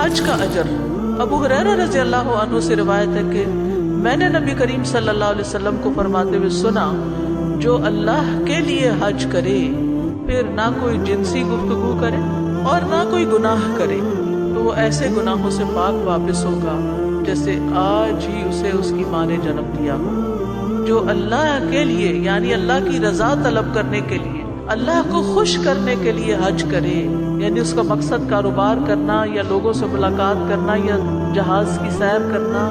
حج کا اجر۔ ابو ہریرہ رضی اللہ عنہ سے روایت ہے کہ میں نے نبی کریم صلی اللہ علیہ وسلم کو فرماتے ہوئے سنا، جو اللہ کے لیے حج کرے پھر نہ کوئی جنسی گفتگو کرے اور نہ کوئی گناہ کرے تو وہ ایسے گناہوں سے پاک واپس ہوگا جیسے آج ہی اسے اس کی ماں نے جنم دیا ہو۔ جو اللہ کے لیے یعنی اللہ کی رضا طلب کرنے کے لیے، اللہ کو خوش کرنے کے لیے حج کرے، یعنی اس کا مقصد کاروبار کرنا یا لوگوں سے ملاقات کرنا یا جہاز کی سیر کرنا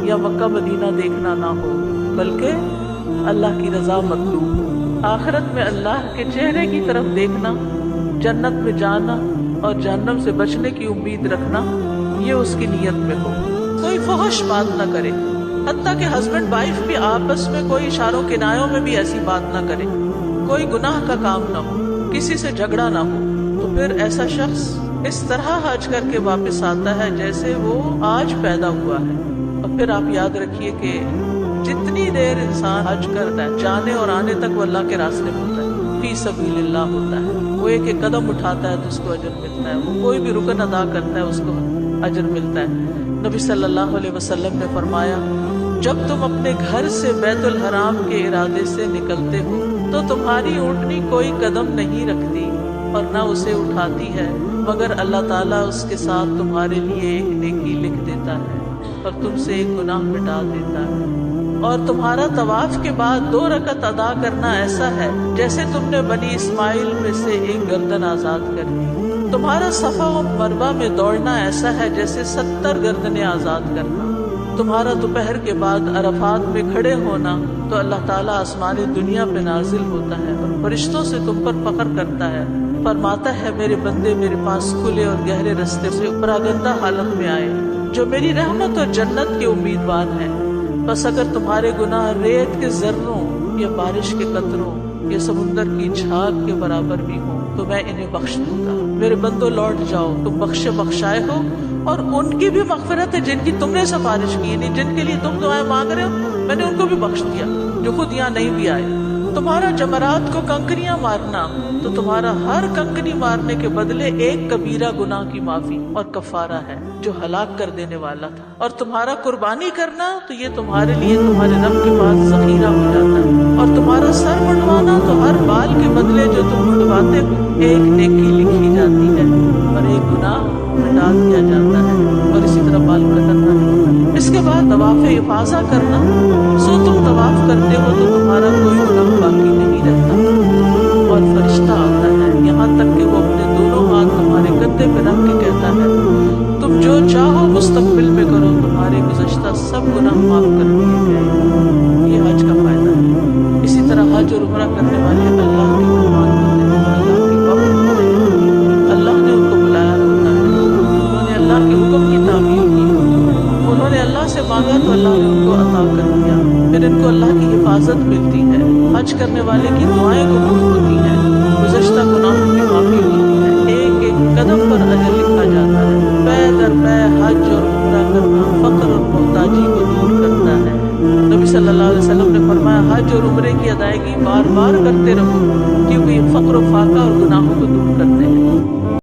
یا مکہ مدینہ دیکھنا نہ ہو، بلکہ اللہ کی رضا مطلوب، آخرت میں اللہ کے چہرے کی طرف دیکھنا، جنت میں جانا اور جہنم سے بچنے کی امید رکھنا، یہ اس کی نیت میں ہو۔ کوئی فحش بات نہ کرے، حتیٰ کہ ہسبینڈ وائف بھی آپس میں کوئی اشاروں کنایوں میں بھی ایسی بات نہ کرے، کوئی گناہ کا کام نہ ہو، کسی سے جھگڑا نہ ہو، تو پھر ایسا شخص اس طرح حج کر کے واپس آتا ہے جیسے وہ آج پیدا ہوا ہے۔ اور پھر آپ یاد رکھیے کہ جتنی دیر انسان حج کرتا ہے، جانے اور آنے تک وہ اللہ کے راستے میں ہوتا ہے، فی سبیل اللہ ہوتا ہے، وہ ایک ایک قدم اٹھاتا ہے تو اس کو اجر ملتا ہے، وہ کوئی بھی رکن ادا کرتا ہے اس کو اجر ملتا ہے۔ نبی صلی اللہ علیہ وسلم نے فرمایا، جب تم اپنے گھر سے بیت الحرام کے ارادے سے نکلتے ہو تو تمہاری اونٹنی کوئی قدم نہیں رکھتی اور نہ اسے اٹھاتی ہے مگر اللہ تعالیٰ اس کے ساتھ تمہارے لیے ایک نیکی لکھ دیتا ہے اور تم سے ایک گناہ مٹا دیتا ہے۔ اور تمہارا طواف کے بعد 2 رکعت ادا کرنا ایسا ہے جیسے تم نے بنی اسماعیل میں سے ایک گردن آزاد کر دی۔ تمہارا صفا و مروہ میں دوڑنا ایسا ہے جیسے 70 گردنیں آزاد کرنا۔ تمہارا دوپہر کے بعد عرفات میں کھڑے ہونا تو اللہ تعالیٰ آسمانی دنیا پہ نازل ہوتا ہے اور فرشتوں سے تم پر فخر کرتا ہے، فرماتا ہے میرے بندے میرے پاس کھلے اور گہرے رستے سے پراگندہ حالت میں آئے جو میری رحمت اور جنت کے امیدوار ہیں۔ بس اگر تمہارے گناہ ریت کے ذروں یا بارش کے قطروں یا سمندر کی جھاگ کے برابر بھی ہوں تو میں انہیں بخش دوں گا۔ میرے بندو لوٹ جاؤ، تم بخشے بخشائے ہو، اور ان کی بھی مغفرت ہے جن کی تم نے سفارش کی، یعنی جن کے لیے تم دعائیں مانگ رہے ہو میں نے ان کو بھی بخش دیا جو خود یہاں نہیں بھی آئے۔ تمہارا جمرات کو کنکریاں مارنا تو تمہارا ہر کنکری مارنے کے بدلے ایک کبیرہ گناہ کی معافی اور کفارہ ہے جو ہلاک کر دینے والا تھا۔ اور تمہارا قربانی کرنا تو یہ تمہارے لیے تمہارے رب کے پاس ذخیرہ ہو جاتا ہے، اور تمہارا سر منڈوانا تو ہر بال کے بدلے جو تم منڈواتے ہو ایک نیکی لکھی جاتی ہے اور ایک گناہ مٹا دیا جاتا ہے، اور اسی طرح بال کترنا نہیں۔ اس کے بعد طواف افاضہ کرنا، سو تم طواف کرتے ہو تو تمہارا کوئی گناہ باقی نہیں رہتا، اور فرشتہ آتا ہے یہاں تک کہ وہ اپنے دونوں ہاتھ تمہارے کندھے پہ رکھ کے کہتا ہے تم جو چاہو مستقبل میں کرو، تمہارے گزشتہ سب گناہ معاف کر دیے گئے۔ یہ حج کا فائدہ ہے۔ اسی طرح حج اور عمرہ کرنے والے اللہ کے مہمان ہوتے ہیں، اللہ کے وفد ہوتے ہیں، اللہ نے ان کو بلایا ہوتا ہے، انہوں نے اللہ کے حکم کی تعمیل کی ہوتی ہے، انہوں نے اللہ سے مانگا تو اللہ نے ان کو عطا کر دیا، پھر ان کو اللہ کی حفاظت ملتی ہے، حج کرنے والے کی دعائیں قبول ہوتی ہیں، گزشتہ گناہوں کی معافی ہوتی ہے، ایک ایک قدم پر اجر لکھا جاتا ہے۔ پے در پے حج اور عمرہ کرنا فقر اور محتاجی کو دور کرتا ہے۔ نبی صلی اللہ علیہ وسلم نے فرمایا حج اور عمرے کی ادائیگی بار بار کرتے رہو کیونکہ یہ فقر و فاقہ اور گناہوں کو دور کرتے ہیں۔